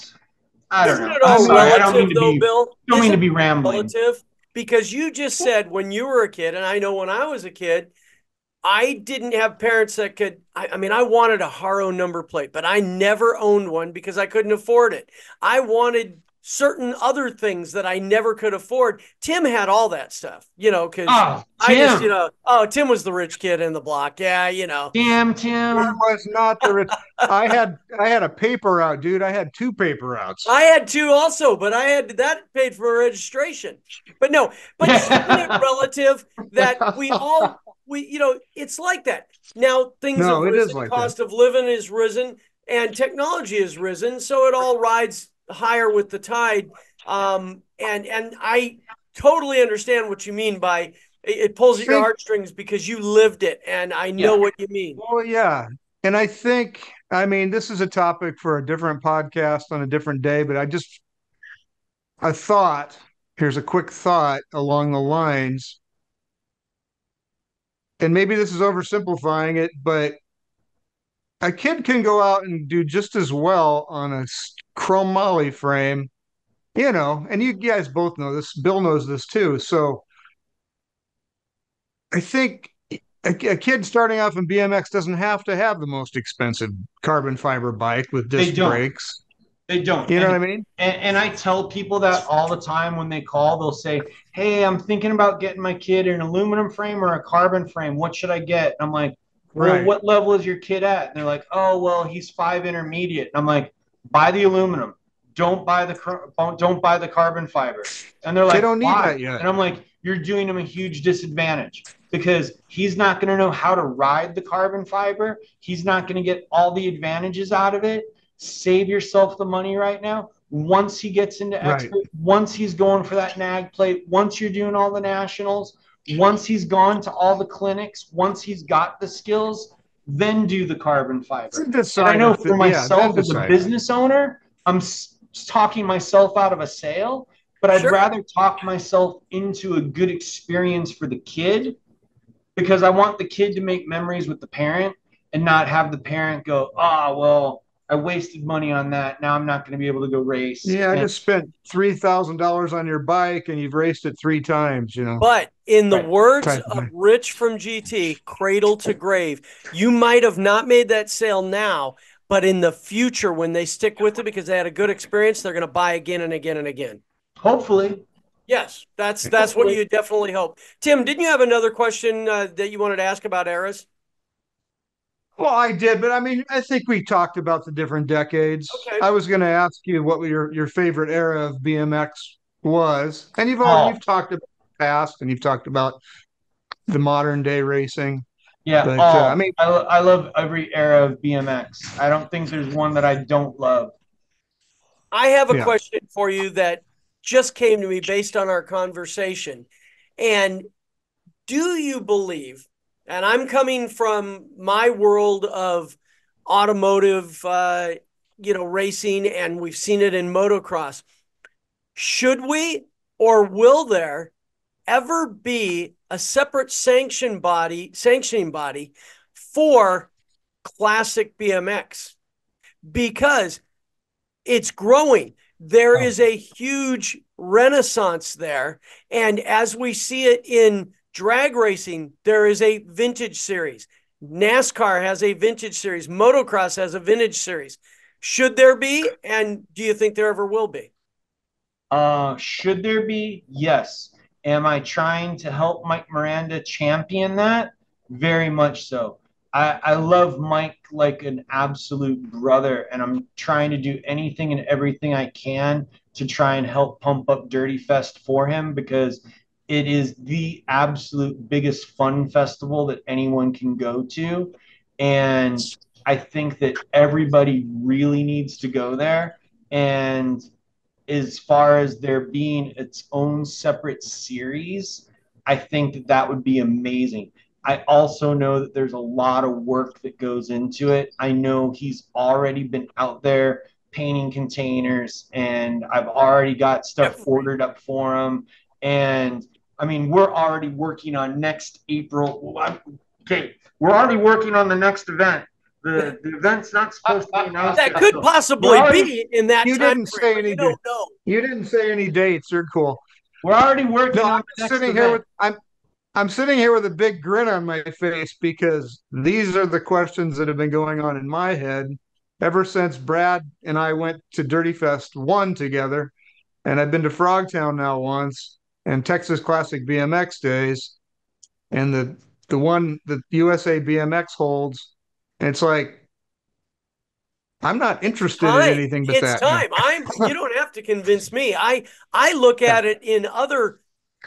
I don't know. Isn't it all relative, though, Bill? Don't mean to be rambling. Relative? Because you just said when you were a kid, and I know when I was a kid, I didn't have parents that could, I wanted a Haro number plate, but I never owned one because I couldn't afford it. I wanted certain other things that I never could afford. Tim had all that stuff, because Tim was the rich kid in the block. Yeah, Damn, Tim. I was not the rich. I had a paper out, dude. I had 2 paper outs. I had 2 also, but I had that paid for registration. But no, isn't it relative that it's like that. Now things have risen, the cost of living is risen, and technology has risen, so it all rides higher with the tide. And I totally understand what you mean by it pulls at your heartstrings because you lived it, and I know what you mean. Well, yeah. And I think, this is a topic for a different podcast on a different day, but here's a quick thought along the lines, and maybe this is oversimplifying it, but a kid can go out and do just as well on a chromoly frame, and you guys both know this. Bill knows this too. So I think a kid starting off in BMX doesn't have to have the most expensive carbon fiber bike with disc brakes. They don't. You know what I mean? And I tell people that all the time when they call. They'll say, hey, I'm thinking about getting my kid an aluminum frame or a carbon frame. What should I get? And I'm like, well, what level is your kid at? And they're like, oh, well, he's 5 intermediate. And I'm like, buy the aluminum. Don't buy the carbon fiber. And they're like, they don't need why? That yet. And I'm like, you're doing him a huge disadvantage because he's not going to know how to ride the carbon fiber. He's not going to get all the advantages out of it. Save yourself the money right now. Once he gets into expert, once he's going for that nag plate, once you're doing all the nationals, once he's gone to all the clinics, once he's got the skills, then do the carbon fiber. And I know for myself as a business owner, I'm talking myself out of a sale, but I'd Sure. rather talk myself into a good experience for the kid, because I want the kid to make memories with the parent and not have the parent go, oh, well, I wasted money on that. Now I'm not going to be able to go race. Yeah, I And, just spent $3,000 on your bike and you've raced it 3 times, But in the Right. words Type of of thing. Rich from GT, cradle to grave, you might have not made that sale now, but in the future, when they stick with it because they had a good experience, they're going to buy again and again and again. hopefully. Yes, that's what you definitely hope. Tim, didn't you have another question that you wanted to ask about eras? Well, I did, but I mean, I think we talked about the different decades. Okay. I was going to ask you what your favorite era of BMX was, and Oh, you've talked about the past, and you've talked about the modern day racing. yeah. But I Oh, mean, I love every era of BMX. I don't think there's one that I don't love. I have a yeah, question for you that just came to me based on our conversation. And do you believe, and I'm coming from my world of automotive, racing, and we've seen it in motocross. Should we or will there ever be a separate sanctioning body for Classic BMX? Because it's growing. There is a huge renaissance there. And as we see it in drag racing, there is a vintage series. NASCAR has a vintage series. Motocross has a vintage series. Should there be? And do you think there ever will be? Should there be? Yes. Am I trying to help Mike Miranda champion that? Very much so. I love Mike like an absolute brother, and I'm trying to do anything and everything I can to try and help pump up Dirty Fest for him, because it is the absolute biggest fun festival that anyone can go to. And I think that everybody really needs to go there. And as far as there being its own separate series, I think that that would be amazing. I also know that there's a lot of work that goes into it. I know he's already been out there painting containers, and I've already got stuff ordered up for him. And I mean, we're already working on next April. Okay, we're already working on the next event. The event's not supposed to be announced. That could possibly be in that you time didn't frame, say but any. you don't know. You didn't say any dates. You're cool. We're already working No, on I'm the next sitting event. here with I'm sitting here with a big grin on my face because these are the questions that have been going on in my head ever since Brad and I went to Dirty Fest 1 together, and I've been to Frogtown now once, and Texas Classic BMX days, and the one that USA BMX holds. And it's like, I'm not interested in anything but It's that. time. You don't have to convince me. I look at it in other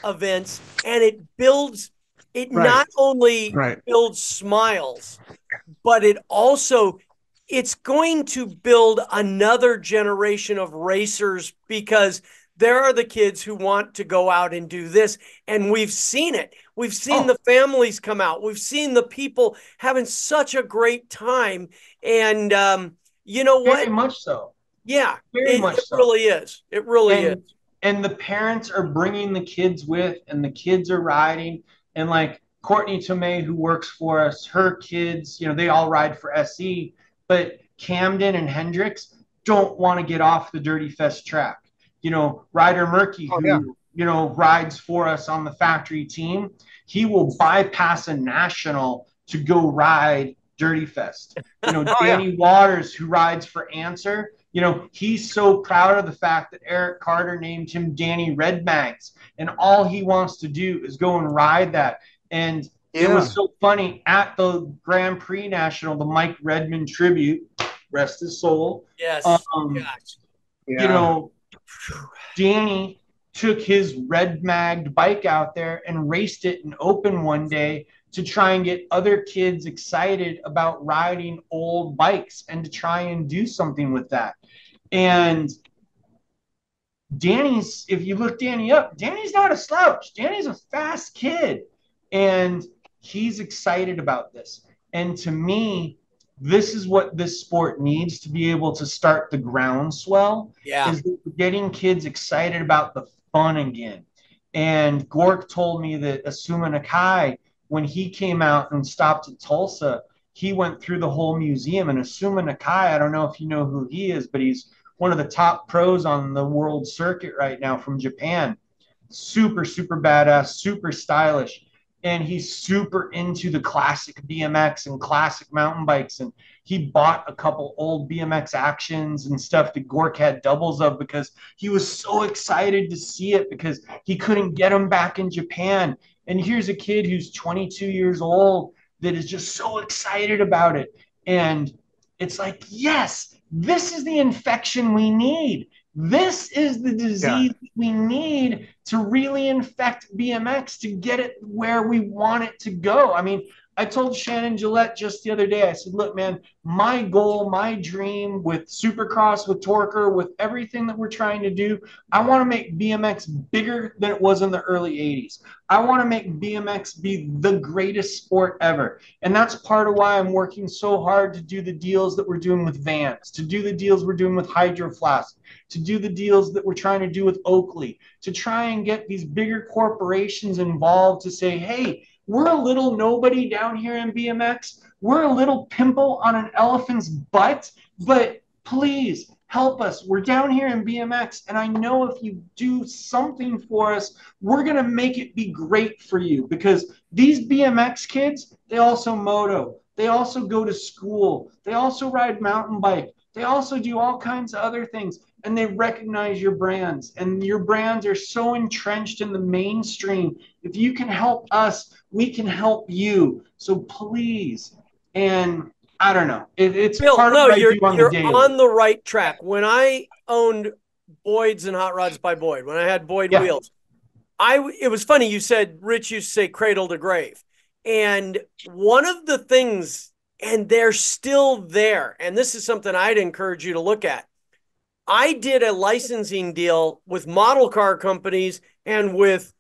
events, and it builds, it Right. not only Right. builds smiles, but it's going to build another generation of racers, because there are the kids who want to go out and do this. And we've seen it. We've seen the families come out. We've seen the people having such a great time. And you know what? Very much so. Yeah, Very much it so. really is. It really is. And the parents are bringing the kids with, and the kids are riding. And like Courtney Tomei, who works for us, her kids, they all ride for SE, but Camden and Hendricks don't want to get off the Dirty Fest track. Ryder Murky, who, rides for us on the factory team, he will bypass a national to go ride Dirty Fest. Danny Waters, who rides for Answer, he's so proud of the fact that Eric Carter named him Danny Red Mags, and all he wants to do is go and ride that. And it was so funny at the Grand Prix National, the Mike Redmond tribute, rest his soul. Yes. Danny took his red magged bike out there and raced it in open one day to try and get other kids excited about riding old bikes and to try and do something with that. And if you look Danny up, Danny's not a slouch. Danny's a fast kid, and he's excited about this. And to me, this is what this sport needs to be able to start the groundswell. Yeah. Is getting kids excited about the fun again. And Gork told me that Asuma Nakai, when he came out and stopped at Tulsa, he went through the whole museum. And Asuma Nakai, I don't know if you know who he is, but he's one of the top pros on the world circuit right now from Japan. Super, super badass, super stylish. And he's super into the classic BMX and classic mountain bikes. And he bought a couple old BMX actions and stuff that Gork had doubles of because he was so excited to see it because he couldn't get them back in Japan. And here's a kid who's 22 years old that is just so excited about it. And it's like, yes, this is the infection we need. This is the disease we need to really infect BMX to get it where we want it to go. I mean, I told Shannon Gillette just the other day, I said, look, man, my goal, my dream with Supercross, with Torker, with everything that we're trying to do, I want to make BMX bigger than it was in the early 80s. I want to make BMX be the greatest sport ever. And that's part of why I'm working so hard to do the deals that we're doing with Vans, to do the deals we're doing with Hydro Flask, to do the deals that we're trying to do with Oakley, to try and get these bigger corporations involved to say, hey, we're a little nobody down here in BMX. We're a little pimple on an elephant's butt, but please help us. We're down here in BMX, and I know if you do something for us, we're going to make it be great for you because these BMX kids, they also moto. They also go to school. They also ride mountain bike. They also do all kinds of other things. And they recognize your brands, and your brands are so entrenched in the mainstream. If you can help us, we can help you. So please, and I don't know, it's Bill, part no, of what you're I do on you're the daily. on the right track. When I owned Boyd's and Hot Rods by Boyd, when I had Boyd wheels, it was funny. You said Rich used to say cradle to grave, and one of the things, and they're still there, and this is something I'd encourage you to look at. I did a licensing deal with model car companies and with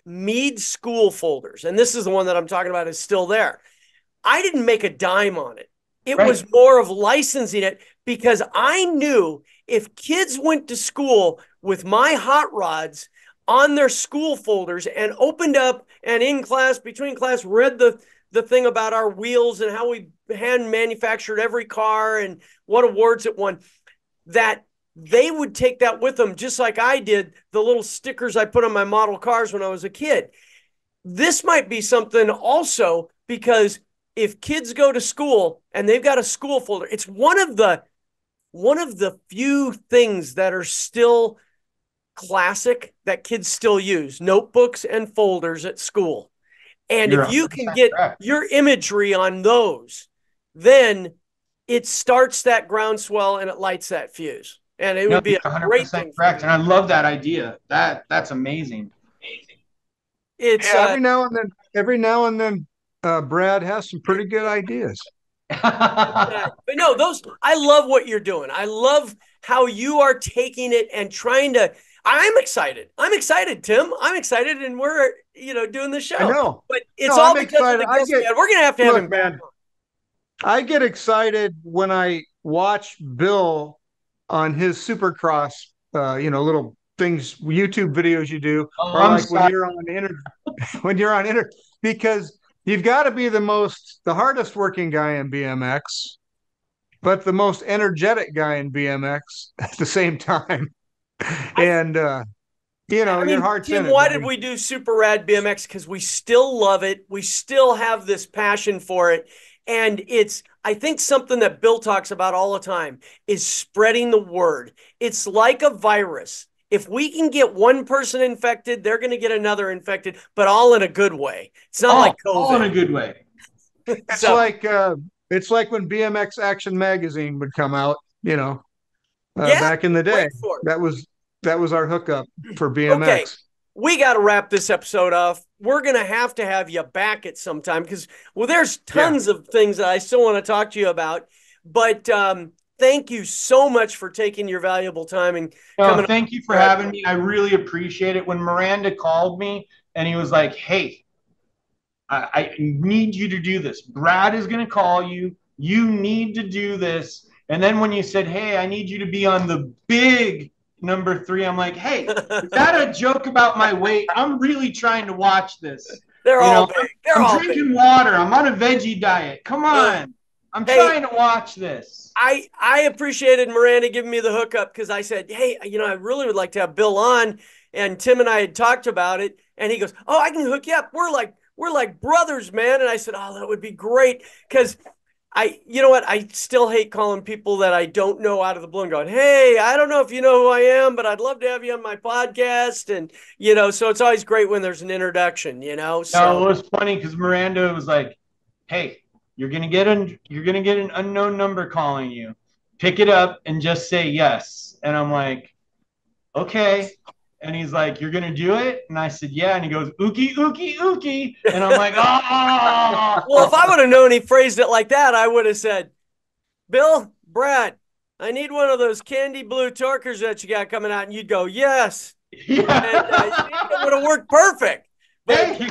Mead school folders. And this is the one that I'm talking about is still there. I didn't make a dime on it. It was more of licensing it because I knew if kids went to school with my hot rods on their school folders and opened up and in class, between class, read the thing about our wheels and how we hand manufactured every car and what awards it won, that they would take that with them, just like I did the little stickers I put on my model cars when I was a kid. This might be something also, because if kids go to school and they've got a school folder, it's one of the few things that are still classic that kids still use, notebooks and folders at school. And if you can get your imagery on those, then it starts that groundswell and it lights that fuse. And it would be a great thing. Correct. And I love that idea. That's amazing. It's every now and then, Brad has some pretty good ideas. But no, I love what you're doing. I love how you are taking it and trying to. I'm excited. Tim. I'm excited, and we're doing the show. I know, but it's all because excited. of the guest man. We're gonna have to have him back. I get excited when I watch Bill on his Supercross, little things, YouTube videos you do, or like when you're on internet, because you've got to be the hardest working guy in BMX, but the most energetic guy in BMX at the same time. And your heart's Tim, in it. why did we do Super Rad BMX? Because we still love it. We still have this passion for it. And it's, I think, something that Bill talks about all the time is spreading the word. It's like a virus. If we can get one person infected, they're going to get another infected, but all in a good way. It's not like COVID. All in a good way. It's like when BMX Action Magazine would come out, back in the day. That was our hookup for BMX. Okay, we got to wrap this episode off. We're going to have you back at some time because, there's tons of things that I still want to talk to you about. But thank you so much for taking your valuable time and coming. Thank you for having me. I really appreciate it. When Miranda called me and he was like, hey, I need you to do this. Brad is going to call you. You need to do this. And then when you said, hey, I need you to be on the big number 3, I'm like, hey, is that a joke about my weight? I'm really trying to watch this. They're all big. I'm drinking water. I'm on a veggie diet. Come on. I'm trying to watch this. I appreciated Miranda giving me the hookup because I said, hey, I really would like to have Bill on. And Tim and I had talked about it. And he goes, oh, I can hook you up. We're like brothers, man. And I said, oh, that would be great. Because you know what? I still hate calling people that I don't know out of the blue and going, hey, I don't know if you know who I am, but I'd love to have you on my podcast. And, so it's always great when there's an introduction, So no, it was funny because Miranda was like, hey, you're going to get an unknown number calling you. Pick it up and just say yes. And I'm like, okay. And he's like, you're going to do it? And I said, yeah. And he goes, ookie, ookie, ookie. And I'm like, oh. Well, if I would have known he phrased it like that, I would have said, Bill, Brad, I need one of those candy blue Torkers that you got coming out. And you'd go, yes. Yeah. And it would have worked perfect. But,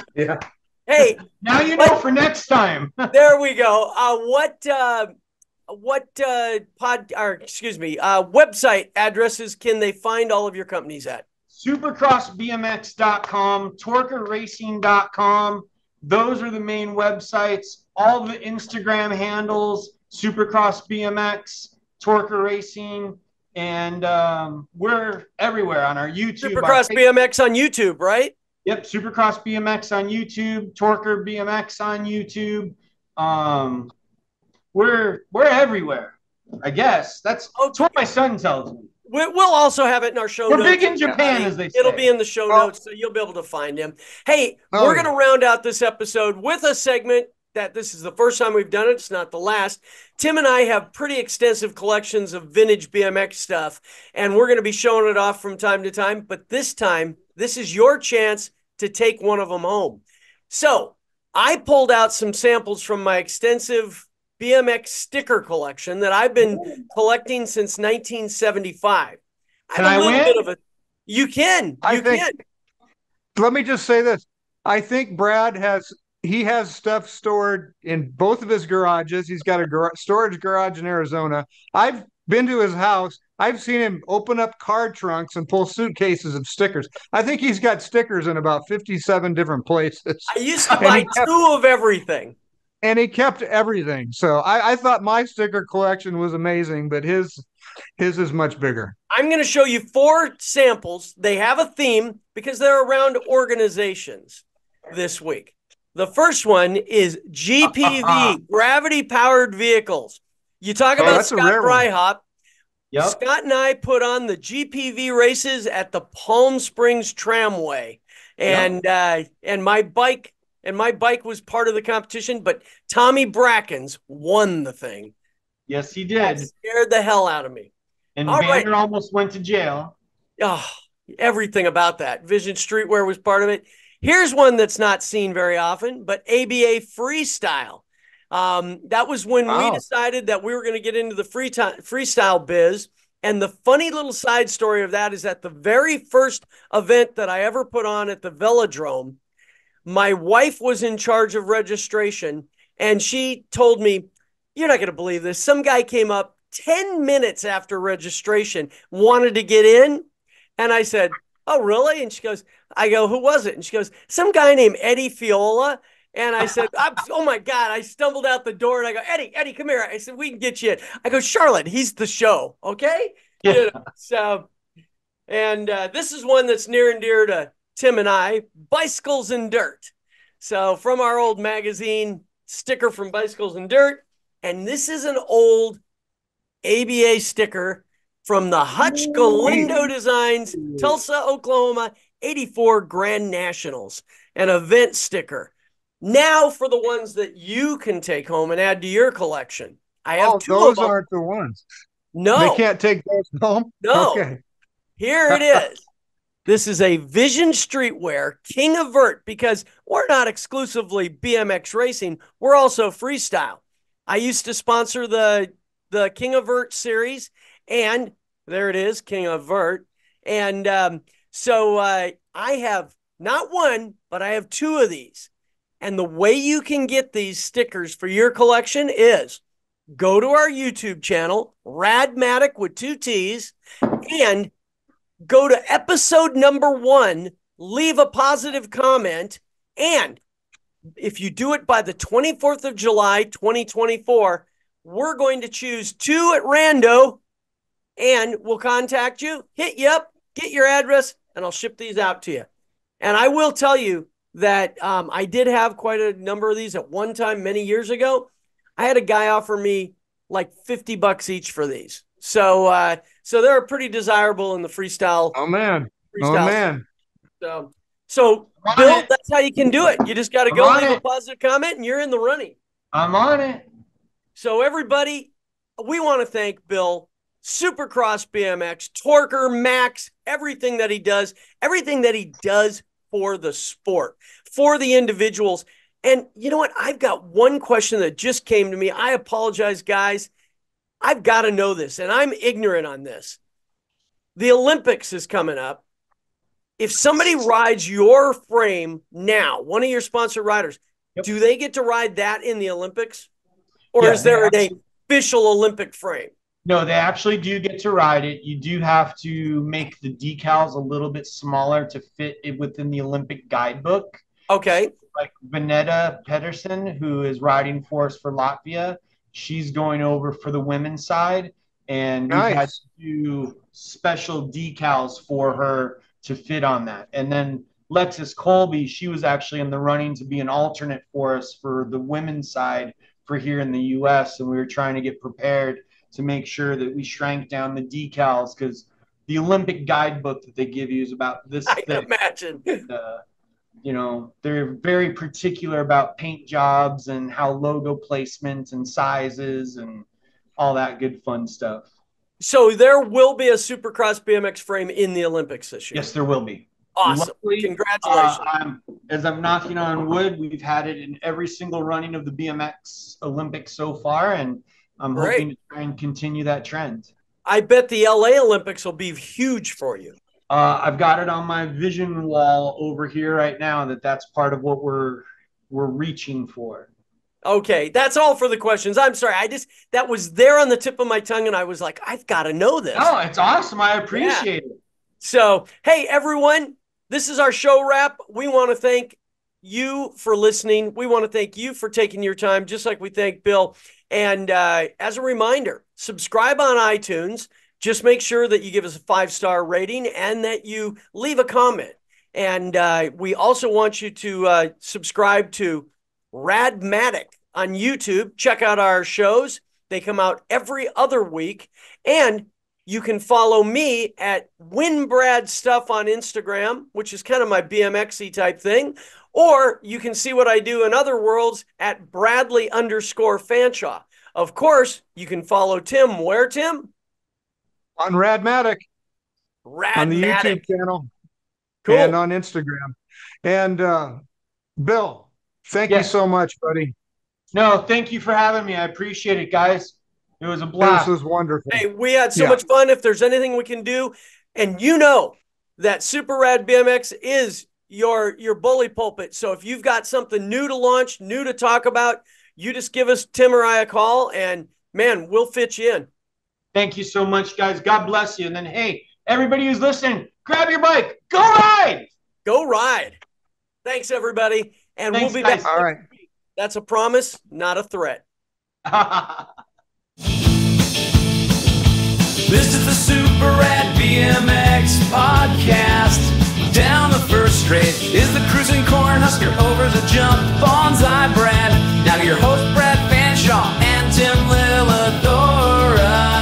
hey. Now you know for next time. There we go. Website addresses can they find all of your companies at? Supercrossbmx.com, torkerracing.com. Those are the main websites. All the Instagram handles, Supercross BMX, Torker Racing, and we're everywhere on our YouTube. Supercross BMX on YouTube, right? Yep, Supercross BMX on YouTube, Torker BMX on YouTube. We're everywhere, I guess. That's what my son tells me. We'll also have it in our show notes. We're big in Japan, as they say. It'll be in the show notes, so you'll be able to find him. Hey, we're going to round out this episode with a segment that this is the first time we've done it. It's not the last. Tim and I have pretty extensive collections of vintage BMX stuff, and we're going to be showing it off from time to time. But this time, this is your chance to take one of them home. So I pulled out some samples from my extensive BMX sticker collection that I've been collecting since 1975. Can I win? You can. Let me just say this. I think Brad has stuff stored in both of his garages. He's got a storage garage in Arizona. I've been to his house. I've seen him open up car trunks and pull suitcases of stickers. I think he's got stickers in about 57 different places. I used to buy 2 of everything. And he kept everything. So I thought my sticker collection was amazing, but his is much bigger. I'm going to show you 4 samples. They have a theme because they're around organizations this week. The first one is GPV, gravity-powered vehicles. You talk about Scott Bryhop. Yep. Scott and I put on the GPV races at the Palm Springs Tramway. And my bike was part of the competition, but Tommy Brackens won the thing. Yes, he did. That scared the hell out of me. And Banner almost went to jail. Oh, everything about that. Vision Streetwear was part of it. Here's one that's not seen very often, but ABA Freestyle. That was when we decided that we were going to get into the freestyle biz. And the funny little side story of that is that the very first event that I ever put on at the Velodrome, my wife was in charge of registration, and she told me, you're not going to believe this. Some guy came up 10 minutes after registration, wanted to get in. And I said, oh, really? And she goes, I go, who was it? And she goes, some guy named Eddie Fiola. And I said, oh, my God. I stumbled out the door, and I go, Eddie, come here. I said, we can get you in. I go, Charlotte, he's the show, okay? Yeah. This is one that's near and dear to Tim and I, Bicycles and Dirt. So from our old magazine, sticker from Bicycles and Dirt. And this is an old ABA sticker from the Hutch Galindo Designs, Tulsa, Oklahoma, 84 Grand Nationals, an event sticker. Now for the ones that you can take home and add to your collection. I have 2 those of them. Aren't the ones. No. They can't take those home? No. Okay. Here it is. This is a Vision Streetwear King of Vert, because we're not exclusively BMX racing. We're also freestyle. I used to sponsor the King of Vert series, and there it is, King of Vert. And so I have not one, but I have 2 of these. And the way you can get these stickers for your collection is go to our YouTube channel, Radmatic with 2 T's, and go to episode number 1, leave a positive comment, and if you do it by the 24th of July, 2024, we're going to choose 2 at rando, and we'll contact you, hit you up, get your address, and I'll ship these out to you. And I will tell you that I did have quite a number of these at one time many years ago. I had a guy offer me like $50 each for these. So they're pretty desirable in the freestyle. Oh, man. Freestyle. Oh, man. So Bill, that's how you can do it. You just got to go leave a positive comment and you're in the running. I'm on it. So everybody, we want to thank Bill, Supercross BMX, Torker, Max, everything that he does for the sport, for the individuals. And you know what? I've got one question that just came to me. I apologize, guys. I've got to know this, and I'm ignorant on this. The Olympics is coming up. If somebody rides your frame now, one of your sponsored riders, do they get to ride that in the Olympics? Or is there an official Olympic frame? No, they actually do get to ride it. You do have to make the decals a little bit smaller to fit it within the Olympic guidebook. Okay. Like Vanetta Pedersen, who is riding for us for Latvia, she's going over for the women's side. And we had to do special decals for her to fit on that. And then Lexus Colby, she was actually in the running to be an alternate for us for the women's side for here in the U.S. And we were trying to get prepared to make sure that we shrank down the decals because the Olympic guidebook that they give you is about this thick. I imagine. You know, they're very particular about paint jobs and how logo placement and sizes and all that good fun stuff. So there will be a Supercross BMX frame in the Olympics this year? Yes, there will be. Awesome. Luckily, congratulations. As I'm knocking on wood, we've had it in every single running of the BMX Olympics so far, and I'm hoping to try and continue that trend. I bet the LA Olympics will be huge for you. I've got it on my vision wall over here right now that's part of what we're reaching for. Okay, that's all for the questions. I'm sorry. That was there on the tip of my tongue, and I was like, I've got to know this. Oh, it's awesome. I appreciate it. So, hey, everyone, this is our show wrap. We want to thank you for listening. We want to thank you for taking your time, just like we thank Bill. And as a reminder, subscribe on iTunes. Just make sure that you give us a 5-star rating and that you leave a comment. And we also want you to subscribe to Radmatic on YouTube. Check out our shows. They come out every other week. And you can follow me at WinBrad Stuff on Instagram, which is kind of my BMX-y type thing. Or you can see what I do in other worlds at Bradley_Fanshaw. Of course, you can follow Tim. Where, Tim? On Radmatic. On the YouTube channel. Cool. And on Instagram. And Bill, thank you so much, buddy. No, thank you for having me. I appreciate it, guys. It was a blast. This was wonderful. Hey, we had so much fun. If there's anything we can do, and you know that Super Rad BMX is your bully pulpit. So if you've got something new to launch, new to talk about, you just give us Tim or I a call, and man, we'll fit you in. Thank you so much, guys. God bless you. And then, hey, everybody who's listening, grab your bike. Go ride. Go ride. Thanks, everybody. And we'll be back. All right. That's a promise, not a threat. This is the Super Rad BMX Podcast. Down the first straight is the cruising Cornhusker, over the jump, Bonsai Brad. Now your host, Brad Fanshaw and Tim Lilladora.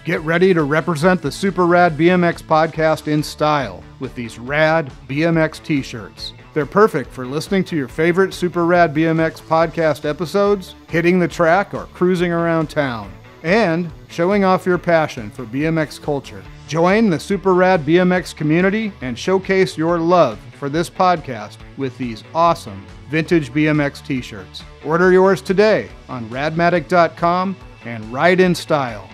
Get ready to represent the Super Rad BMX Podcast in style with these Rad BMX t-shirts. They're perfect for listening to your favorite Super Rad BMX Podcast episodes, hitting the track, or cruising around town. and showing off your passion for BMX culture. Join the Super Rad BMX community and showcase your love for this podcast with these awesome vintage BMX t-shirts. Order yours today on radmatic.com and ride in style.